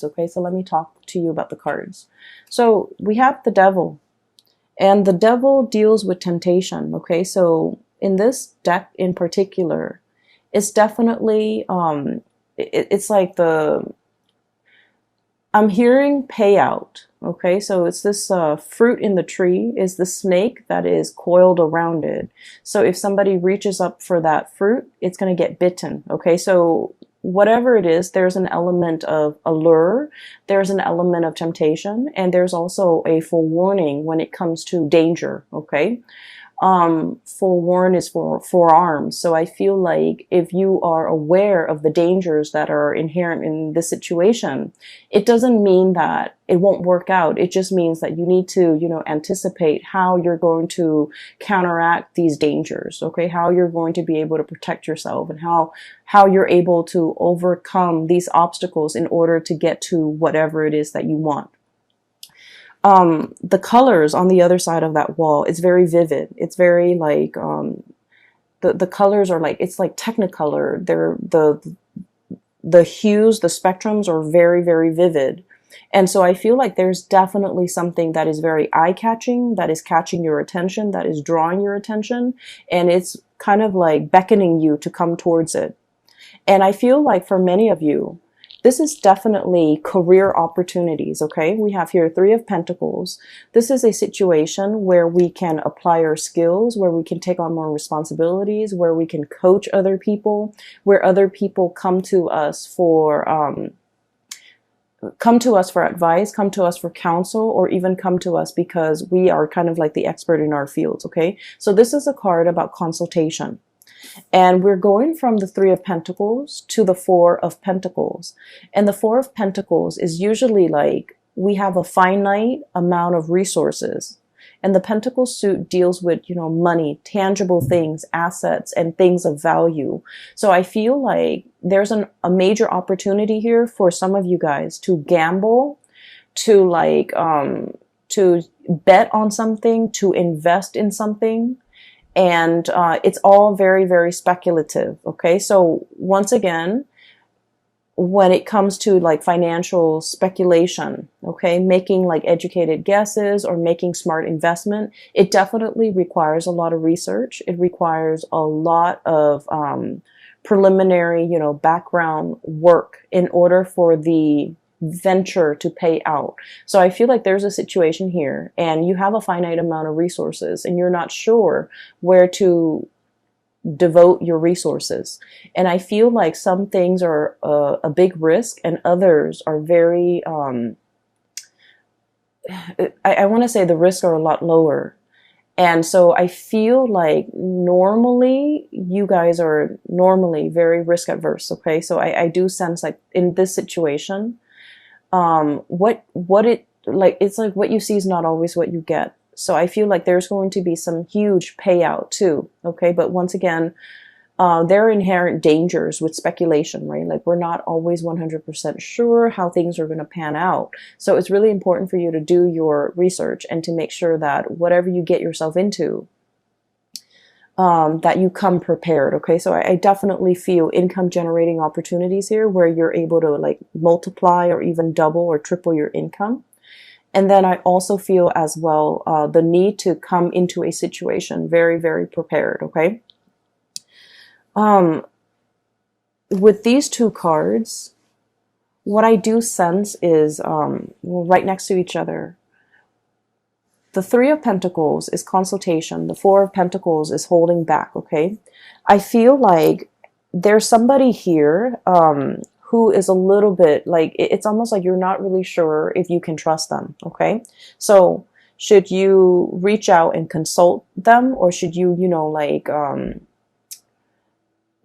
cards. Okay, so let me talk to you about the cards. So we have the Devil, and the Devil deals with temptation. Okay, so in this deck in particular, it's definitely it's like I'm hearing payout. Okay, so it's this fruit in the tree is the snake that is coiled around it. So if somebody reaches up for that fruit, it's going to get bitten. Okay, so whatever it is, there's an element of allure, there's an element of temptation, and there's also a forewarning when it comes to danger. Okay, forewarn is for forearms. So I feel like if you are aware of the dangers that are inherent in this situation, it doesn't mean that it won't work out. It just means that you need to, anticipate how you're going to counteract these dangers. Okay, how you're going to be able to protect yourself, and how you're able to overcome these obstacles in order to get to whatever it is that you want. The colors on the other side of that wall, it's very vivid. It's very like, the colors are like, it's like Technicolor. They're the hues, the spectrums are very, very vivid. And so I feel like there's definitely something that is very eye-catching, that is catching your attention, that is drawing your attention, and it's kind of like beckoning you to come towards it. And I feel like for many of you, this is definitely career opportunities, okay? We have here Three of Pentacles. This is a situation where we can apply our skills, where we can take on more responsibilities, where we can coach other people, where other people come to us for advice, come to us for counsel, or even come to us because we are kind of like the expert in our fields, okay? So this is a card about consultation. And we're going from the Three of Pentacles to the Four of Pentacles. And the Four of Pentacles is usually like we have a finite amount of resources. And the Pentacle suit deals with, money, tangible things, assets, and things of value. So I feel like there's a major opportunity here for some of you guys to gamble, to bet on something, to invest in something. And it's all very, very speculative. Okay, so once again, when it comes to like financial speculation, okay, making like educated guesses or making smart investment, it definitely requires a lot of research. It requires a lot of preliminary, background work in order for the venture to pay out. So I feel like there's a situation here and you have a finite amount of resources and you're not sure where to devote your resources. And I feel like some things are a big risk and others are very, I want to say the risks are a lot lower. And so I feel like normally you guys are normally very risk adverse. Okay. So I do sense like in this situation, it's like what you see is not always what you get. So I feel like there's going to be some huge payout too. Okay. But once again, there are inherent dangers with speculation, right? Like we're not always 100% sure how things are going to pan out. So it's really important for you to do your research and to make sure that whatever you get yourself into, that you come prepared. Okay, so I definitely feel income generating opportunities here where you're able to like multiply or even double or triple your income. And then I also feel as well the need to come into a situation very, very prepared. Okay, with these two cards, what I do sense is right next to each other. The Three of Pentacles is consultation. The Four of Pentacles is holding back, okay? I feel like there's somebody here who is a little bit like, it's almost like you're not really sure if you can trust them, okay? So should you reach out and consult them, or should you,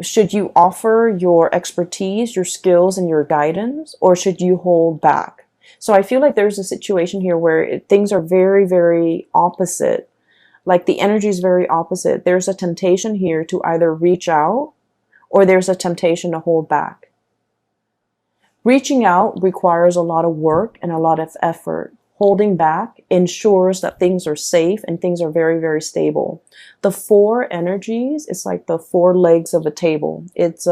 should you offer your expertise, your skills, and your guidance, or should you hold back? So I feel like there's a situation here where things are very, very opposite. Like the energy is very opposite. There's a temptation here to either reach out or there's a temptation to hold back. Reaching out requires a lot of work and a lot of effort. Holding back ensures that things are safe and things are very, very stable. The four energies, it's like the four legs of a table. It's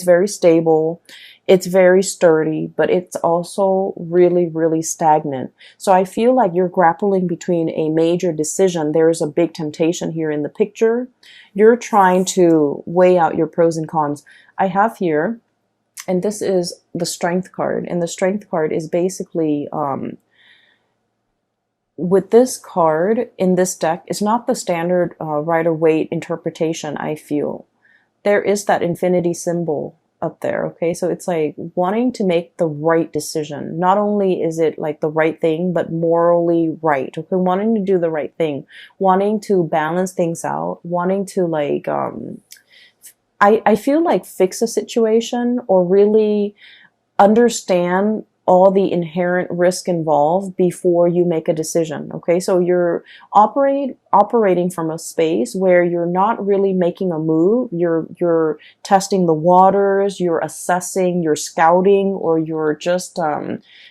very stable. It's very sturdy, but it's also really, really stagnant. So I feel like you're grappling between a major decision. There's a big temptation here in the picture. You're trying to weigh out your pros and cons. I have here, and this is the Strength card, and the Strength card is basically, with this card in this deck, it's not the standard Rider-Waite interpretation, I feel. There is that infinity symbol up there, okay? So it's like wanting to make the right decision. Not only is it like the right thing, but morally right, okay? Wanting to do the right thing, wanting to balance things out, wanting to like, I feel like fix a situation or really understand all the inherent risk involved before you make a decision. Okay, so you're operating from a space where you're not really making a move. You're testing the waters, you're assessing, you're scouting, or you're just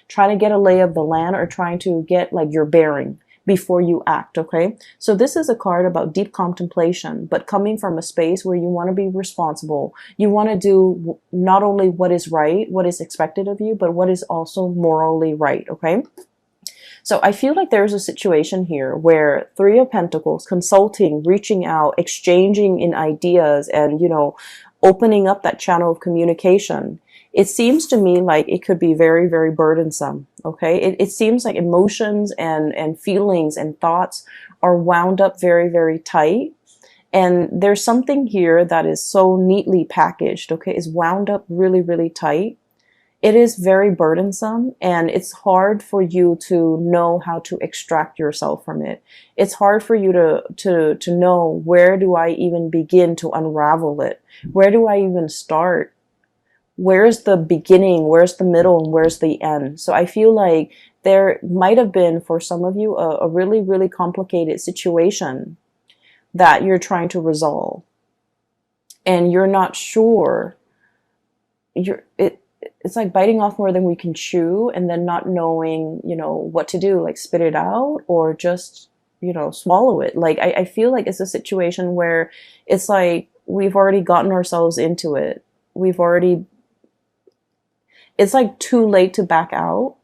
trying to get a lay of the land, or trying to get like your bearing before you act. Okay, so this is a card about deep contemplation, but coming from a space where you want to be responsible. You want to do not only what is right, what is expected of you, but what is also morally right. Okay, so I feel like there's a situation here where Three of Pentacles, consulting, reaching out, exchanging in ideas, and opening up that channel of communication. It seems to me like it could be very, very burdensome, okay? It seems like emotions and feelings and thoughts are wound up very, very tight. And there's something here that is so neatly packaged, okay? Is wound up really, really tight. It is very burdensome, and it's hard for you to know how to extract yourself from it. It's hard for you to know, where do I even begin to unravel it? Where do I even start? Where's the beginning, where's the middle, and where's the end? So I feel like there might have been, for some of you, a really, really complicated situation that you're trying to resolve. And you're not sure. It's like biting off more than we can chew, and then not knowing, what to do, like spit it out or just, swallow it. Like, I feel like it's a situation where it's like we've already gotten ourselves into it. It's like too late to back out,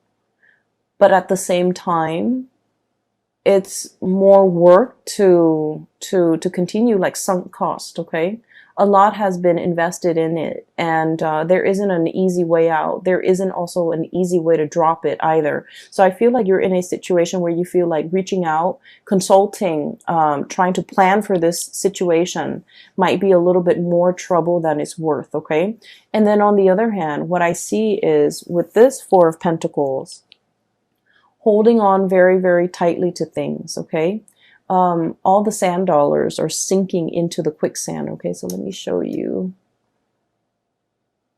but at the same time, it's more work to continue, like sunk cost, okay? A lot has been invested in it, and there isn't an easy way out. There isn't also an easy way to drop it either. So I feel like you're in a situation where you feel like reaching out, consulting, trying to plan for this situation might be a little bit more trouble than it's worth, okay? And then on the other hand, what I see is with this Four of Pentacles, holding on very, very tightly to things, okay? All the sand dollars are sinking into the quicksand. Okay, so let me show you.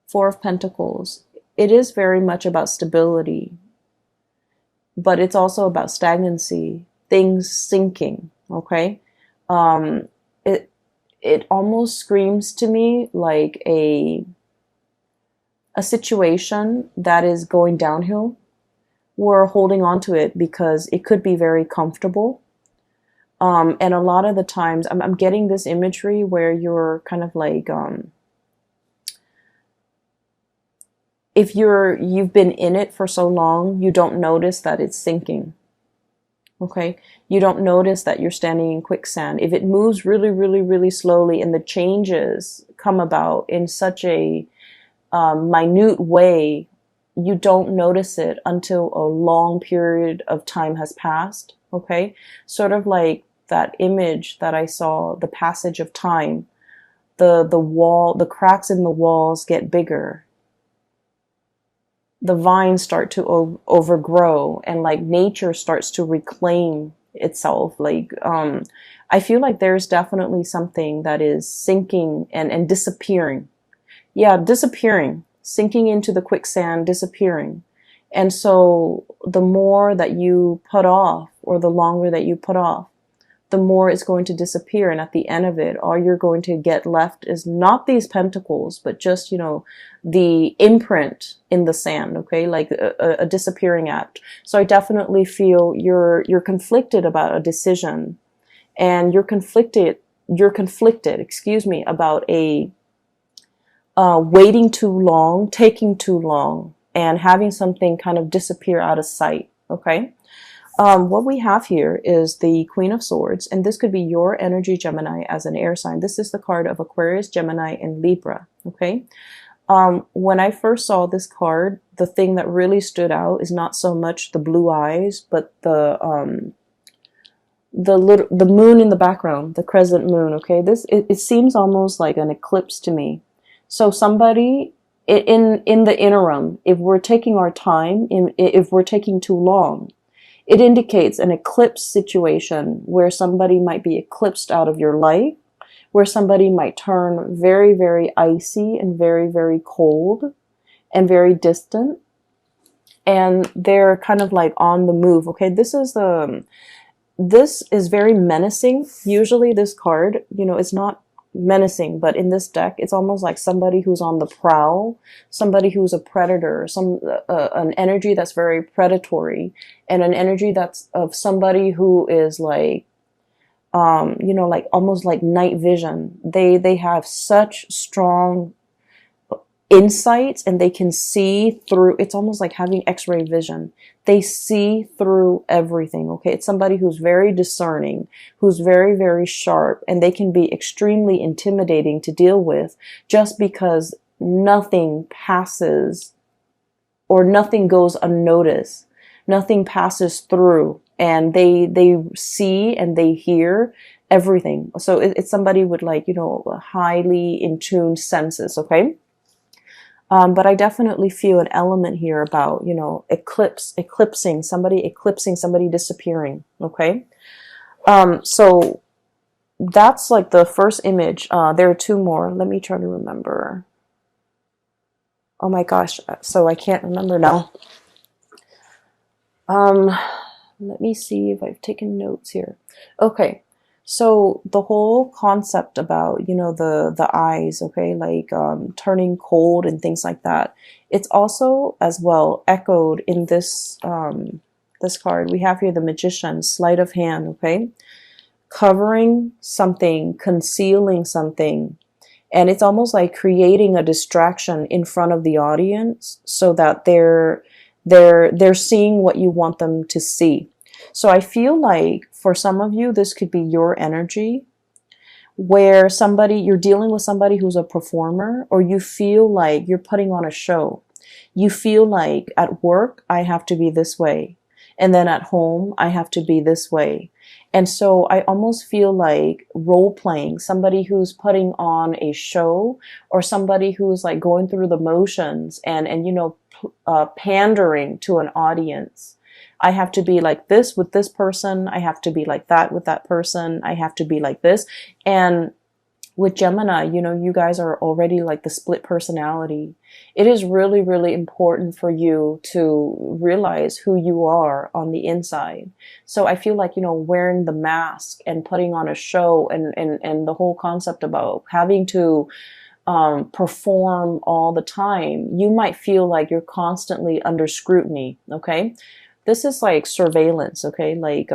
Four of Pentacles. It is very much about stability, but it's also about stagnancy, things sinking. Okay, it almost screams to me like a situation that is going downhill. We're holding on to it because it could be very comfortable. And a lot of the times I'm getting this imagery where you're kind of like, if you've been in it for so long, you don't notice that it's sinking. Okay. You don't notice that you're standing in quicksand. If it moves really, really, really slowly and the changes come about in such a minute way, you don't notice it until a long period of time has passed. Okay. Sort of like that image that I saw, the passage of time, the cracks in the walls get bigger. The vines start to overgrow, and like nature starts to reclaim itself. Like, I feel like there's definitely something that is sinking and disappearing. Yeah, disappearing, sinking into the quicksand, disappearing. And so the more that you put off, or the longer that you put off, the more it's going to disappear. And at the end of it, all you're going to get left is not these pentacles, but just, the imprint in the sand, okay? Like a disappearing act. So I definitely feel you're conflicted about a decision, and you're conflicted, about waiting too long, taking too long, and having something kind of disappear out of sight. Okay. What we have here is the Queen of Swords, and this could be your energy, Gemini, as an air sign. This is the card of Aquarius, Gemini, and Libra. Okay. When I first saw this card, the thing that really stood out is not so much the blue eyes, but the moon in the background, the crescent moon. Okay. It seems almost like an eclipse to me. So somebody in the interim, if we're taking our time, if we're taking too long, it indicates an eclipse situation where somebody might be eclipsed out of your life, where somebody might turn very, very icy and very, very cold and very distant. And they're kind of like on the move. Okay, this is very menacing. Usually this card, it's not menacing, but in this deck, it's almost like somebody who's on the prowl, somebody who's a predator, an energy that's very predatory, and an energy that's of somebody who is like, like almost like night vision. They have such strong insights, and they can see through. It's almost like having X-ray vision. They see through everything. Okay, it's somebody who's very discerning, who's very, very sharp, and they can be extremely intimidating to deal with, just because nothing passes or nothing goes unnoticed. Nothing passes through, and they see and they hear everything. So it's somebody with like, highly in tune senses. Okay. But I definitely feel an element here about, eclipsing somebody disappearing. Okay. So that's like the first image. There are two more. Let me try to remember. Oh my gosh. So I can't remember now. Let me see if I've taken notes here. Okay. So the whole concept about, the eyes, okay, like turning cold and things like that, it's also as well echoed in this this card. We have here the Magician, sleight of hand, okay, covering something, concealing something, and it's almost like creating a distraction in front of the audience so that they're seeing what you want them to see. So I feel like for some of you, this could be your energy where you're dealing with somebody who's a performer, or you feel like you're putting on a show. You feel like at work, I have to be this way. And then at home, I have to be this way. And so I almost feel like role playing, somebody who's putting on a show, or somebody who's like going through the motions and pandering to an audience. I have to be like this with this person. I have to be like that with that person. I have to be like this. And with Gemini, you guys are already like the split personality. It is really, really important for you to realize who you are on the inside. So I feel like, wearing the mask and putting on a show and the whole concept about having to perform all the time, you might feel like you're constantly under scrutiny. Okay. This is like surveillance, okay? Like,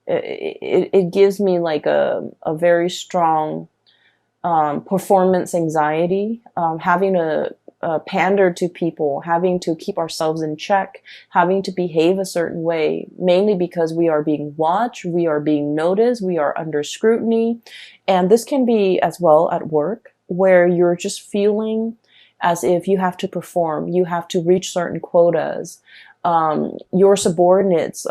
it gives me like a very strong performance anxiety, having to pander to people, having to keep ourselves in check, having to behave a certain way, mainly because we are being watched, we are being noticed, we are under scrutiny. And this can be as well at work, where you're just feeling as if you have to perform, you have to reach certain quotas. Your subordinates'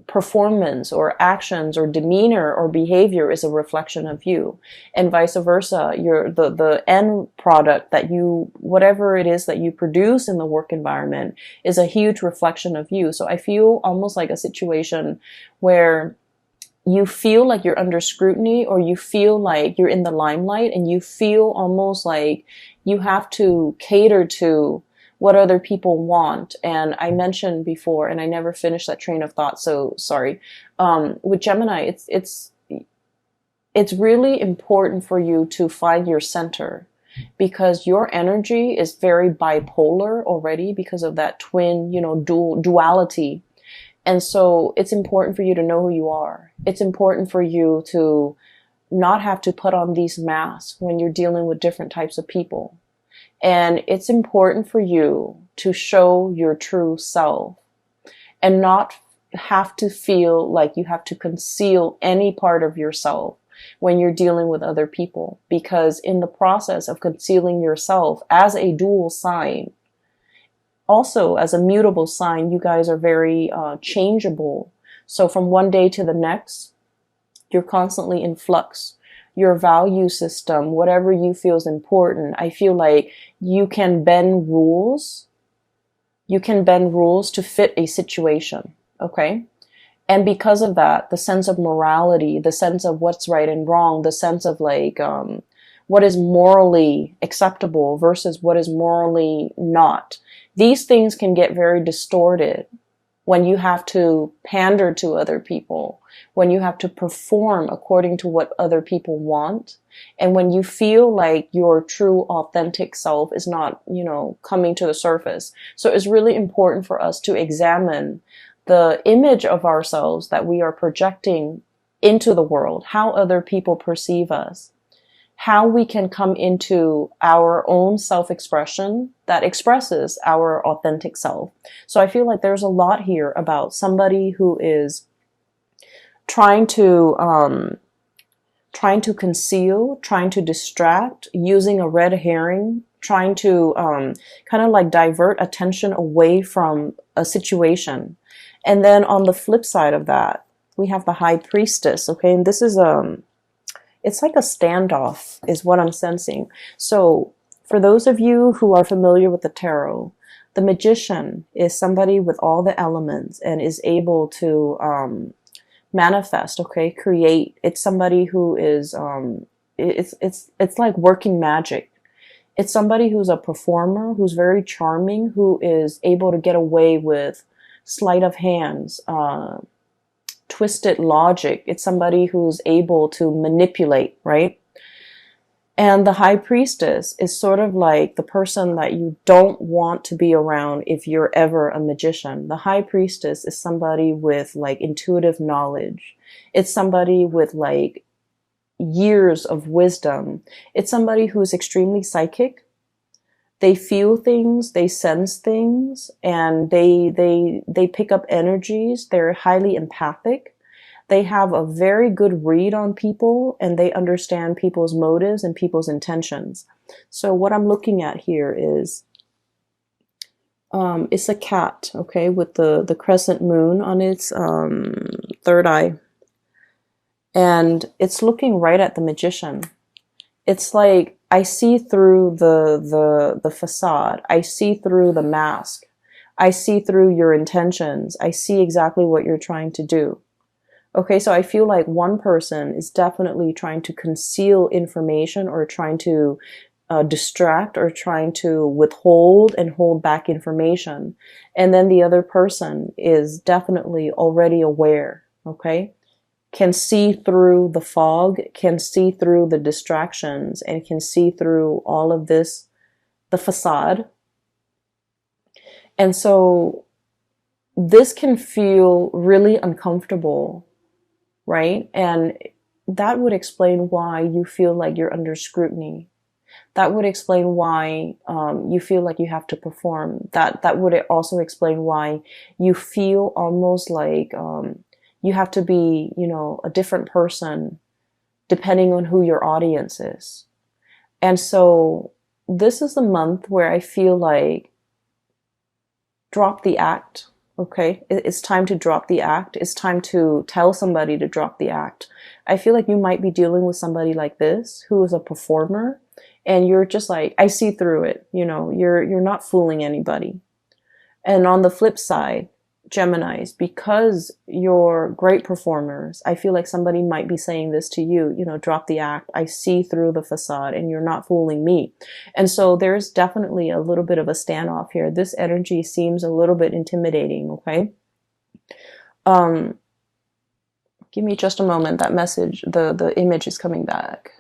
performance or actions or demeanor or behavior is a reflection of you, and vice versa. The end product that whatever it is that you produce in the work environment is a huge reflection of you. So I feel almost like a situation where you feel like you're under scrutiny, or you feel like you're in the limelight, and you feel almost like you have to cater to what other people want. And I mentioned before, and I never finished that train of thought, so sorry. With Gemini, it's really important for you to find your center, because your energy is very bipolar already because of that twin, duality. And so it's important for you to know who you are. It's important for you to not have to put on these masks when you're dealing with different types of people. And it's important for you to show your true self and not have to feel like you have to conceal any part of yourself when you're dealing with other people. Because in the process of concealing yourself as a dual sign, also as a mutable sign, you guys are very changeable. So from one day to the next, you're constantly in flux. Your value system, whatever you feel is important, I feel like you can bend rules. You can bend rules to fit a situation, okay? And because of that, the sense of morality, the sense of what's right and wrong, the sense of like what is morally acceptable versus what is morally not, these things can get very distorted when you have to pander to other people, when you have to perform according to what other people want, and when you feel like your true authentic self is not, coming to the surface. So it's really important for us to examine the image of ourselves that we are projecting into the world, how other people perceive us, how we can come into our own self-expression that expresses our authentic self. So I feel like there's a lot here about somebody who is trying to conceal, trying to distract, using a red herring, trying to kind of like divert attention away from a situation. And then on the flip side of that, we have the High Priestess, okay? And this is it's like a standoff is what I'm sensing. So for those of you who are familiar with the tarot, the Magician is somebody with all the elements and is able to manifest, okay, create. It's somebody who is it's like working magic. It's somebody who's a performer, who's very charming, who is able to get away with sleight of hands, twisted logic. It's somebody who's able to manipulate, right? And the High Priestess is sort of like the person that you don't want to be around if you're ever a magician. The High Priestess is somebody with like intuitive knowledge. It's somebody with like years of wisdom. It's somebody who's extremely psychic. They feel things, they sense things, and they pick up energies. They're highly empathic. They have a very good read on people, and they understand people's motives and people's intentions. So what I'm looking at here is it's a cat, okay, with the crescent moon on its third eye. And it's looking right at the Magician. It's like I see through the facade. I see through the mask. I see through your intentions. I see exactly what you're trying to do. Okay, so I feel like one person is definitely trying to conceal information or trying to distract or trying to withhold and hold back information. And then the other person is definitely already aware, okay? Can see through the fog, can see through the distractions, and can see through all of this, the facade. And so this can feel really uncomfortable, right? And that would explain why you feel like you're under scrutiny. That would explain why you feel like you have to perform. That would also explain why you feel almost like you have to be, a different person depending on who your audience is. And so this is the month where I feel like drop the act, okay? It's time to drop the act. It's time to tell somebody to drop the act. I feel like you might be dealing with somebody like this who is a performer, and you're just like, I see through it, you're not fooling anybody. And on the flip side, Geminis, because you're great performers, I feel like somebody might be saying this to you, drop the act. I see through the facade and you're not fooling me. And so there's definitely a little bit of a standoff here. This energy seems a little bit intimidating, okay? Give me just a moment. That message, the image is coming back.